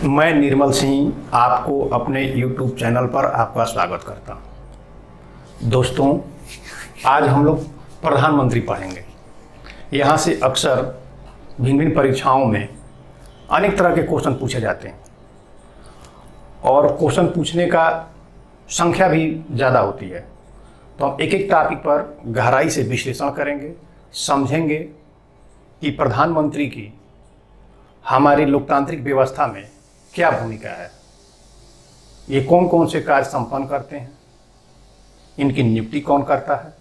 मैं निर्मल सिंह आपको अपने YouTube चैनल पर आपका स्वागत करता हूं। दोस्तों, आज हम लोग प्रधानमंत्री पढ़ेंगे। यहाँ से अक्सर भिन्न भिन्न परीक्षाओं में अनेक तरह के क्वेश्चन पूछे जाते हैं और क्वेश्चन पूछने का संख्या भी ज़्यादा होती है। तो हम एक एक टॉपिक पर गहराई से विश्लेषण करेंगे, समझेंगे कि प्रधानमंत्री की हमारी लोकतांत्रिक व्यवस्था में क्या भूमिका है, ये कौन कौन से कार्य संपन्न करते हैं, इनकी नियुक्ति कौन करता है,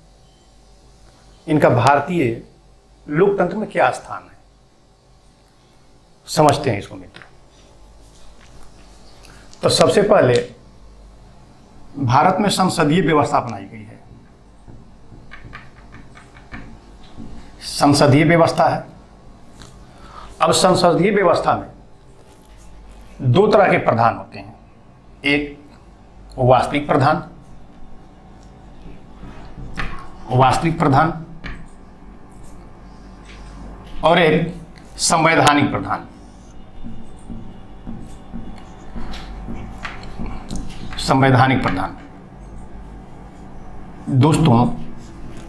इनका भारतीय लोकतंत्र में क्या स्थान है। समझते हैं इसको मित्रों। तो सबसे पहले भारत में संसदीय व्यवस्था अपनाई गई है। संसदीय व्यवस्था है। अब संसदीय व्यवस्था में दो तरह के प्रधान होते हैं, एक वास्तविक प्रधान और एक संवैधानिक प्रधान। संवैधानिक प्रधान दोस्तों,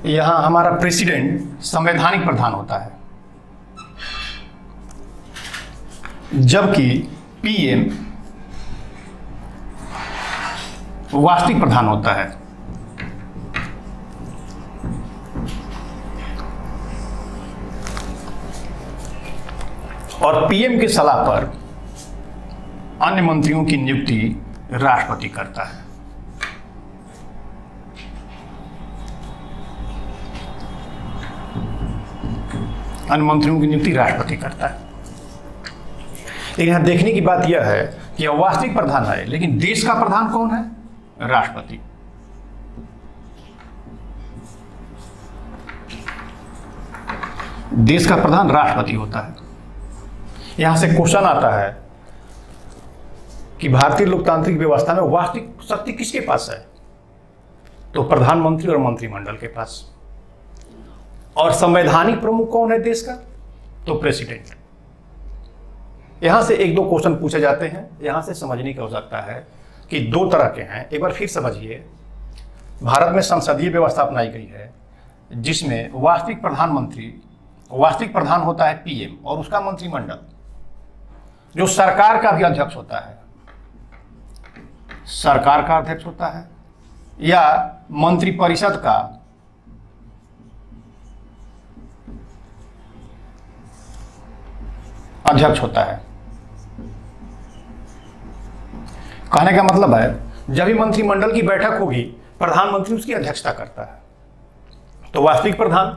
यहां हमारा प्रेसिडेंट संवैधानिक प्रधान होता है, जबकि पीएम वास्तविक प्रधान होता है। और पीएम की सलाह पर अन्य मंत्रियों की नियुक्ति राष्ट्रपति करता है। अन्य मंत्रियों की नियुक्ति राष्ट्रपति करता है। लेकिन यहां देखने की बात यह है कि यह वास्तविक प्रधान है, लेकिन देश का प्रधान कौन है? राष्ट्रपति। देश का प्रधान राष्ट्रपति होता है। यहां से क्वेश्चन आता है कि भारतीय लोकतांत्रिक व्यवस्था में वास्तविक शक्ति किसके पास है? तो प्रधानमंत्री और मंत्रिमंडल के पास। और संवैधानिक प्रमुख कौन है देश का? तो प्रेसिडेंट। यहां से एक दो क्वेश्चन पूछे जाते हैं। यहां से समझने की आवश्यकता है कि दो तरह के हैं। एक बार फिर समझिए, भारत में संसदीय व्यवस्था अपनाई गई है जिसमें वास्तविक प्रधान होता है पीएम और उसका मंत्रिमंडल, जो सरकार का भी अध्यक्ष होता है, सरकार का अध्यक्ष होता है या मंत्रिपरिषद का अध्यक्ष होता है। कहने का मतलब है, जब भी मंत्रिमंडल की बैठक होगी, प्रधानमंत्री उसकी अध्यक्षता करता है। तो वास्तविक प्रधान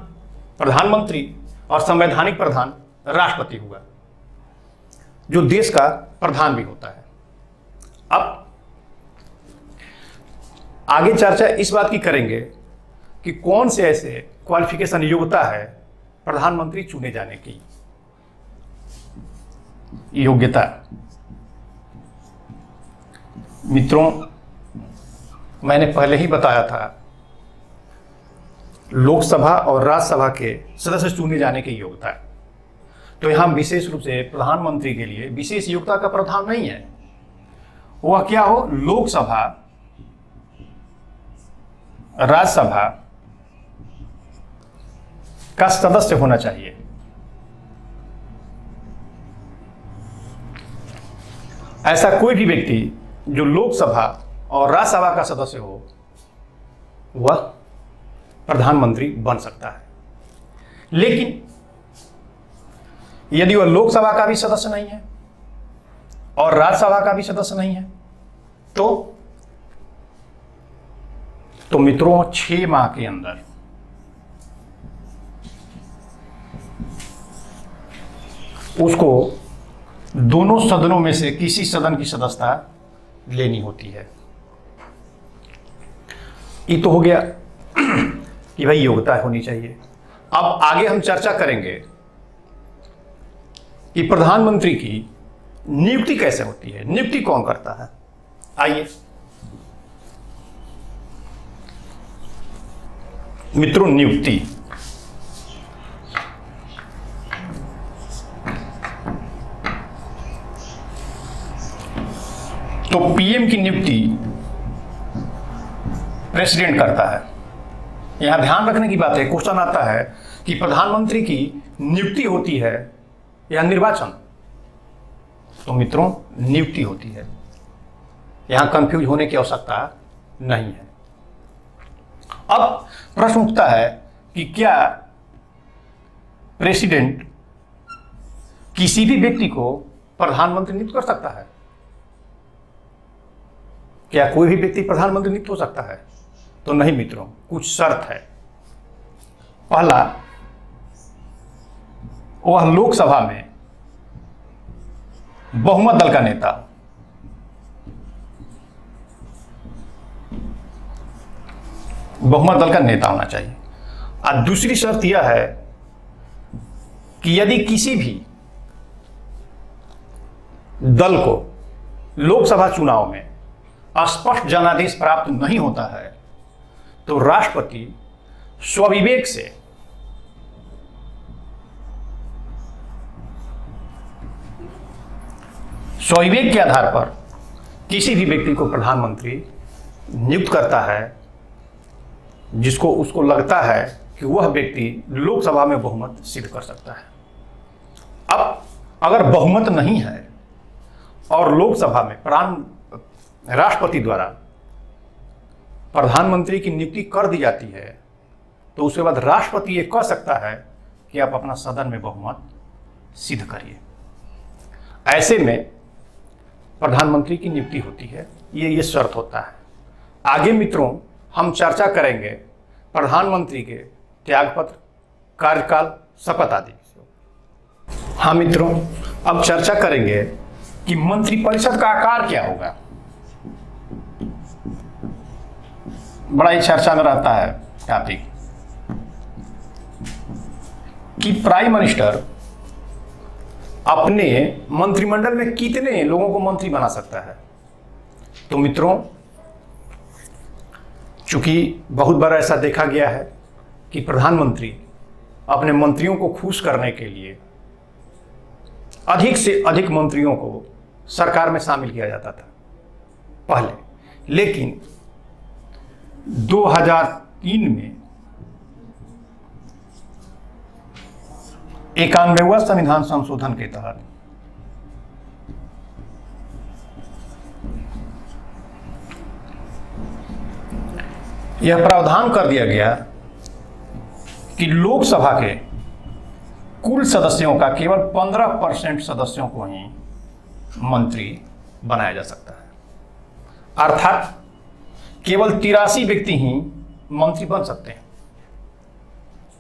प्रधानमंत्री और संवैधानिक प्रधान राष्ट्रपति हुआ, जो देश का प्रधान भी होता है। अब आगे चर्चा इस बात की करेंगे कि कौन से ऐसे क्वालिफिकेशन, योग्यता है प्रधानमंत्री चुने जाने की। योग्यता मित्रों, मैंने पहले ही बताया था, लोकसभा और राज्यसभा के सदस्य चुने जाने की योग्यता है। तो यहां विशेष रूप से प्रधानमंत्री के लिए विशेष योग्यता का प्रावधान नहीं है। वह क्या हो? लोकसभा, राज्यसभा का सदस्य होना चाहिए। ऐसा कोई भी व्यक्ति जो लोकसभा और राज्यसभा का सदस्य हो, वह प्रधानमंत्री बन सकता है। लेकिन यदि वह लोकसभा का भी सदस्य नहीं है और राज्यसभा का भी सदस्य नहीं है, तो मित्रों 6 माह के अंदर उसको दोनों सदनों में से किसी सदन की सदस्यता लेनी होती है। ये तो हो गया कि भाई योग्यता होनी चाहिए। अब आगे हम चर्चा करेंगे कि प्रधानमंत्री की नियुक्ति कैसे होती है, नियुक्ति कौन करता है। आइए मित्रों, नियुक्ति तो पीएम की नियुक्ति प्रेसिडेंट करता है। यहां ध्यान रखने की बात है, क्वेश्चन आता है कि प्रधानमंत्री की नियुक्ति होती है या निर्वाचन। तो मित्रों, नियुक्ति होती है, यहां कंफ्यूज होने की आवश्यकता नहीं है। अब प्रश्न उठता है कि क्या प्रेसिडेंट किसी भी व्यक्ति को प्रधानमंत्री नियुक्त कर सकता है? क्या कोई भी व्यक्ति प्रधानमंत्री नियुक्त हो सकता है? तो नहीं मित्रों, कुछ शर्त है। पहला, वह लोकसभा में बहुमत दल का नेता, बहुमत दल का नेता होना चाहिए। और दूसरी शर्त यह है कि यदि किसी भी दल को लोकसभा चुनाव में स्पष्ट जनादेश प्राप्त नहीं होता है तो राष्ट्रपति स्वविवेक से स्वविवेक के आधार पर किसी भी व्यक्ति को प्रधानमंत्री नियुक्त करता है जिसको उसको लगता है कि वह व्यक्ति लोकसभा में बहुमत सिद्ध कर सकता है। अब अगर बहुमत नहीं है और लोकसभा में राष्ट्रपति द्वारा प्रधानमंत्री की नियुक्ति कर दी जाती है तो उसके बाद राष्ट्रपति ये कह सकता है कि आप अपना सदन में बहुमत सिद्ध करिए। ऐसे में प्रधानमंत्री की नियुक्ति होती है, ये शर्त होता है। आगे मित्रों हम चर्चा करेंगे प्रधानमंत्री के त्यागपत्र, कार्यकाल, शपथ आदि। हाँ मित्रों, अब चर्चा करेंगे कि मंत्रिपरिषद का आकार क्या होगा। बड़ा ही चर्चा में रहता है टॉपिक कि प्राइम मिनिस्टर अपने मंत्रिमंडल में कितने लोगों को मंत्री बना सकता है। तो मित्रों, चूंकि बहुत बार ऐसा देखा गया है कि प्रधानमंत्री अपने मंत्रियों को खुश करने के लिए अधिक से अधिक मंत्रियों को सरकार में शामिल किया जाता था पहले, लेकिन 2003 में 91वां संविधान संशोधन के तहत यह प्रावधान कर दिया गया कि लोकसभा के कुल सदस्यों का केवल 15% सदस्यों को ही मंत्री बनाया जा सकता है। अर्थात केवल 83 व्यक्ति ही मंत्री बन सकते हैं,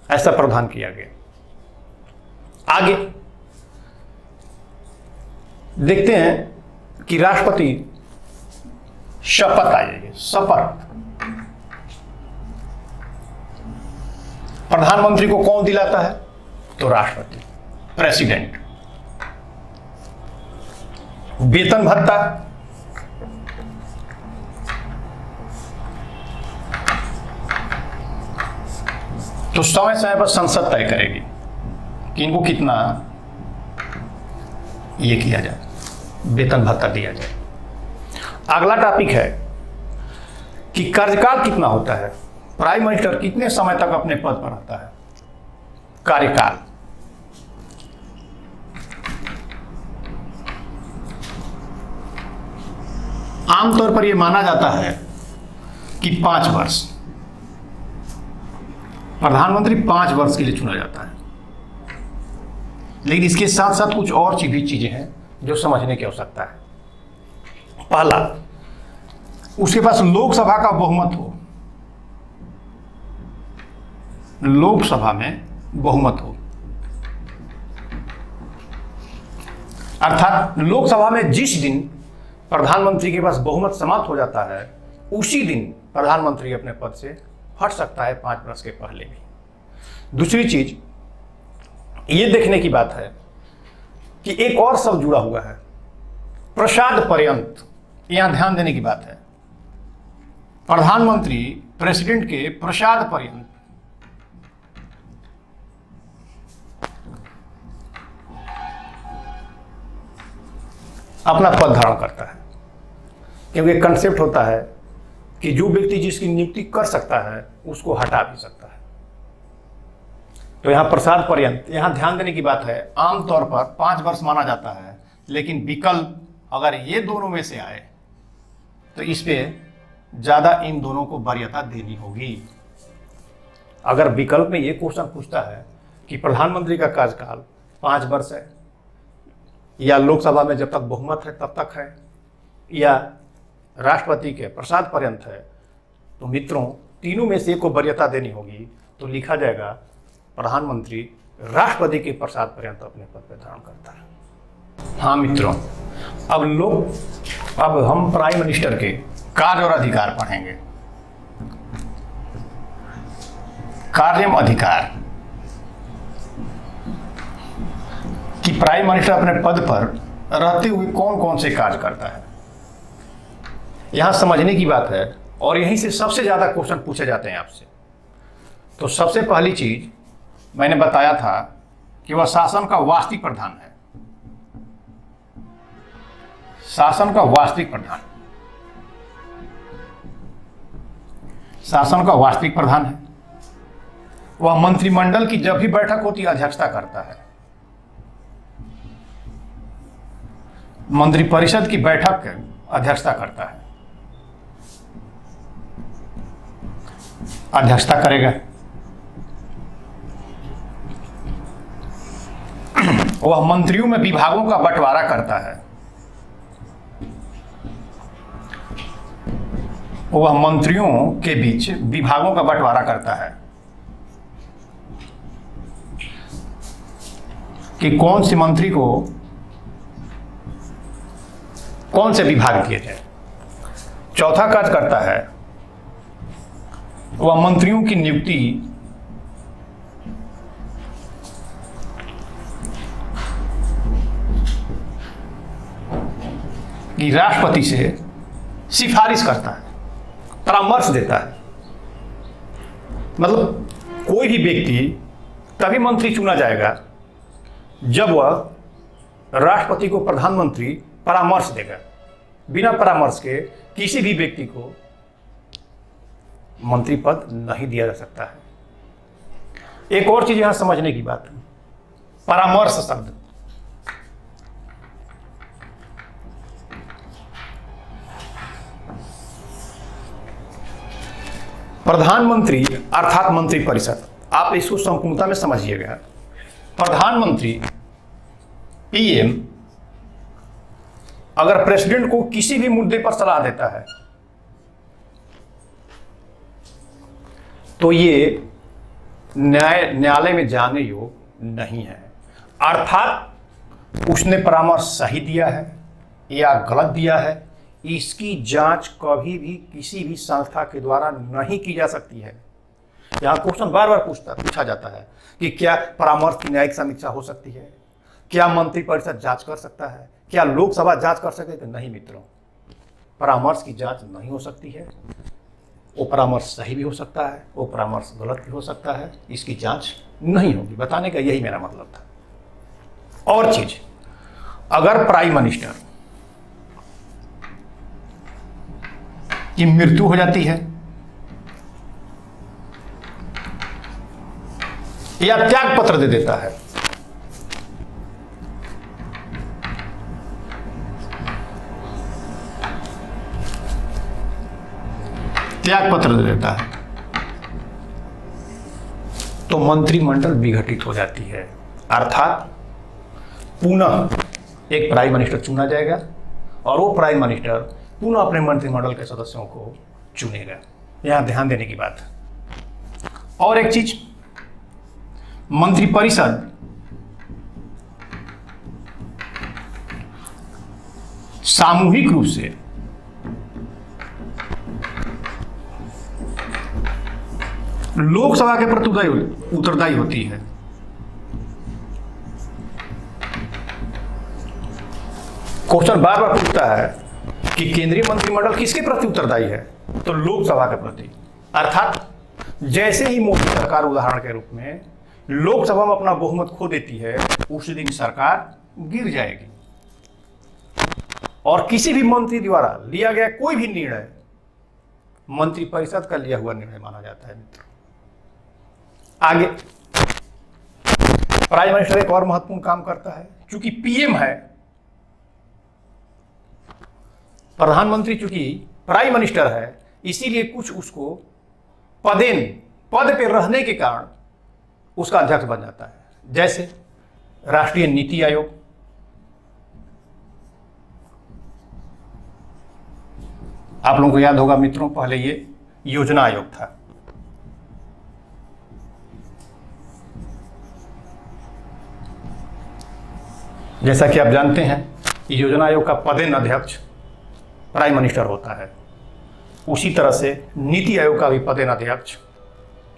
ऐसा प्रावधान किया गया। आगे देखते हैं कि राष्ट्रपति शपथ आएगी। शपथ प्रधानमंत्री को कौन दिलाता है? तो राष्ट्रपति, प्रेसिडेंट। वेतन भत्ता तो समय समय पर संसद तय करेगी कि इनको कितना ये किया जाए, वेतन भत्ता दिया जाए। अगला टॉपिक है कि कार्यकाल कितना होता है, प्राइम मिनिस्टर कितने समय तक अपने पद पर रहता है। कार्यकाल आमतौर पर यह माना जाता है कि 5 वर्ष, प्रधानमंत्री 5 वर्ष के लिए चुना जाता है। लेकिन इसके साथ साथ कुछ और भी चीजें हैं जो समझने की आवश्यकता है। पहला, उसके पास लोकसभा का बहुमत हो, लोकसभा में बहुमत हो, अर्थात लोकसभा में जिस दिन प्रधानमंत्री के पास बहुमत समाप्त हो जाता है उसी दिन प्रधानमंत्री अपने पद से हट सकता है, 5 वर्ष के पहले भी। दूसरी चीज ये देखने की बात है कि एक और शब्द जुड़ा हुआ है, प्रसाद पर्यंत। यहां ध्यान देने की बात है, प्रधानमंत्री प्रेसिडेंट के प्रसाद पर्यंत अपना पद धारण करता है। क्योंकि कंसेप्ट होता है कि जो व्यक्ति जिसकी नियुक्ति कर सकता है उसको हटा भी सकता है। तो यहाँ प्रसाद पर्यंत, यहाँ ध्यान देने की बात है, आमतौर पर 5 वर्ष माना जाता है, लेकिन विकल्प अगर ये दोनों में से आए तो इस पे ज़्यादा इन दोनों को वरीयता देनी होगी। अगर विकल्प में ये क्वेश्चन पूछता है कि प्रधानमंत्री का कार्यकाल 5 वर्ष है, या लोकसभा में जब तक बहुमत है तब तक है, या राष्ट्रपति के प्रसाद पर्यंत है, तो मित्रों तीनों में से एक को वरीयता देनी होगी। तो लिखा जाएगा प्रधानमंत्री राष्ट्रपति के प्रसाद पर्यंत अपने पद पर धारण करता है। हाँ मित्रों, अब हम प्राइम मिनिस्टर के कार्य और अधिकार पढ़ेंगे। कार्य एवं अधिकार कि प्राइम मिनिस्टर अपने पद पर रहते हुए कौन कौन से कार्य करता है, यहां समझने की बात है, और यहीं से सबसे ज्यादा क्वेश्चन पूछे जाते हैं आपसे। तो सबसे पहली चीज मैंने बताया था कि वह शासन का वास्तविक प्रधान है। शासन का वास्तविक प्रधान, शासन का वास्तविक प्रधान है। वह मंत्रिमंडल की जब भी बैठक होती है अध्यक्षता करता है। मंत्रिपरिषद की बैठक की अध्यक्षता करता है, अध्यक्षता करेगा। वह मंत्रियों में विभागों का बंटवारा करता है। वह मंत्रियों के बीच विभागों का बंटवारा करता है कि कौन से मंत्री को कौन से विभाग दिए जाए। चौथा कार्य करता है वह मंत्रियों की नियुक्ति की राष्ट्रपति से सिफारिश करता है, परामर्श देता है। मतलब कोई भी व्यक्ति तभी मंत्री चुना जाएगा जब वह राष्ट्रपति को प्रधानमंत्री परामर्श देगा। बिना परामर्श के किसी भी व्यक्ति को मंत्री पद नहीं दिया जा सकता है। एक और चीज यहां समझने की बात है, परामर्श शब्द। प्रधानमंत्री अर्थात मंत्रिपरिषद, आप इसको संपूर्णता में समझिएगा। प्रधानमंत्री पीएम अगर प्रेसिडेंट को किसी भी मुद्दे पर सलाह देता है तो ये न्यायालय में जाने योग्य नहीं है। अर्थात उसने परामर्श सही दिया है या गलत दिया है, इसकी जांच कभी भी किसी भी संस्था के द्वारा नहीं की जा सकती है। यहां क्वेश्चन बार बार पूछा जाता है कि क्या परामर्श की न्यायिक समीक्षा हो सकती है, क्या मंत्रिपरिषद जांच कर सकता है, क्या लोकसभा जांच कर सकती है? नहीं मित्रों, परामर्श की जांच नहीं हो सकती है। वो परामर्श सही भी हो सकता है, वो परामर्श गलत भी हो सकता है, इसकी जांच नहीं होगी। बताने का यही मेरा मतलब था। और चीज, अगर प्राइम मिनिस्टर की मृत्यु हो जाती है या त्याग पत्र दे देता है, त्याग पत्र दे देता है, तो मंत्रिमंडल विघटित हो जाती है। अर्थात पुनः एक प्राइम मिनिस्टर चुना जाएगा और वो प्राइम मिनिस्टर पुनः अपने मंत्रिमंडल के सदस्यों को चुनेगा। यहां ध्यान देने की बात है। और एक चीज, मंत्रिपरिषद सामूहिक रूप से लोकसभा के प्रति उत्तरदायी होती है। क्वेश्चन बार बार पूछता है कि केंद्रीय मंत्रिमंडल किसके प्रति उत्तरदायी है, तो लोकसभा के प्रति। अर्थात जैसे ही मोदी सरकार उदाहरण के रूप में लोकसभा में अपना बहुमत खो देती है, उसी दिन सरकार गिर जाएगी। और किसी भी मंत्री द्वारा लिया गया कोई भी निर्णय मंत्रिपरिषद का लिया हुआ निर्णय माना जाता है मित्रों। आगे प्राइम मिनिस्टर एक और महत्वपूर्ण काम करता है, क्योंकि पीएम है, प्रधानमंत्री चूंकि प्राइम मिनिस्टर है, इसीलिए कुछ उसको पद पे रहने के कारण उसका अध्यक्ष बन जाता है। जैसे राष्ट्रीय नीति आयोग, आप लोगों को याद होगा मित्रों, पहले ये योजना आयोग था। जैसा कि आप जानते हैं, योजना आयोग का पदेन अध्यक्ष प्राइम मिनिस्टर होता है। उसी तरह से नीति आयोग का भी पदेन अध्यक्ष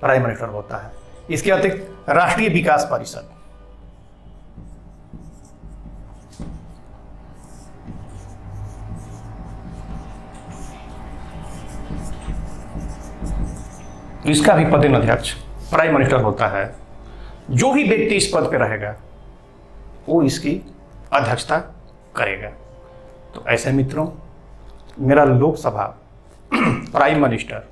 प्राइम मिनिस्टर होता है। इसके अतिरिक्त राष्ट्रीय विकास परिषद, इसका भी पदेन अध्यक्ष प्राइम मिनिस्टर होता है। जो भी व्यक्ति इस पद पे रहेगा वो इसकी अध्यक्षता करेगा। तो ऐसे मित्रों, मेरा लोकसभा, प्राइम मिनिस्टर,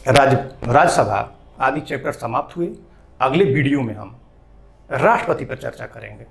राज्यसभा आदि चैप्टर समाप्त हुए। अगले वीडियो में हम राष्ट्रपति पर चर्चा करेंगे।